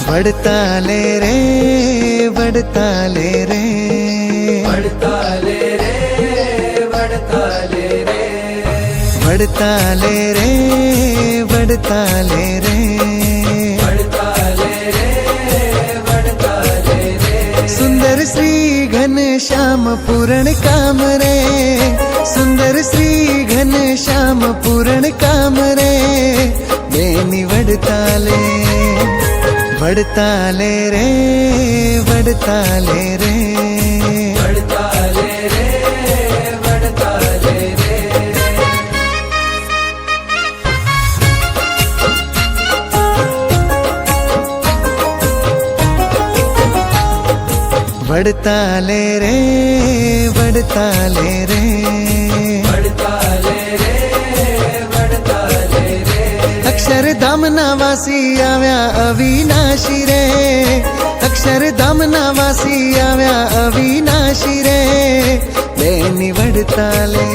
बढ़ता ले रे, बढ़ता ले रे, बढ़ता ले रे, बढ़ता ले रे, बढ़ता ले रे, बढ़ता ले रे, बढ़ता ले रे, बढ़ता ले रे। सुंदर श्री घन श्याम पूर्ण काम रे, सुंदर श्री घन श्याम पूर्ण काम रे, बेनी बढ़ता ले, बढ़ता ले रे, बढ़ता ले रे, बढ़ता ले रे, बढ़ता ले रे। बढ़ता ले रे, बढ़ता ले रे, बढ़ता ले रे, बढ़ता ले रे। अक्षरधाम ना वासी आव्या अविनाशी रे, अक्षरधाम ना वासी आव्या अविनाशी रे, बेनी बढ़ता ले।